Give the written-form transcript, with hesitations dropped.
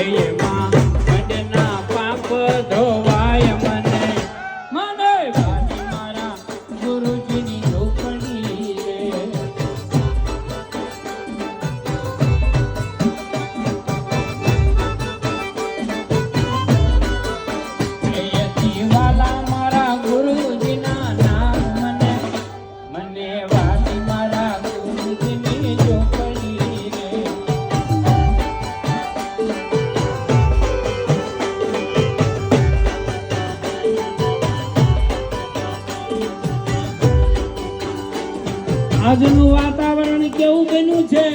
એમાં મંડના પાપ ધોવાય મને મને વાલી મારા ગુરુજીની ઝૂંપડી રે એથી વાલા મારા ગુરુજીના નામ મને મને વાલી મારા ગુરુજીની ઝૂંપડી રે આજનું વાતાવરણ કેવું બન્યું છે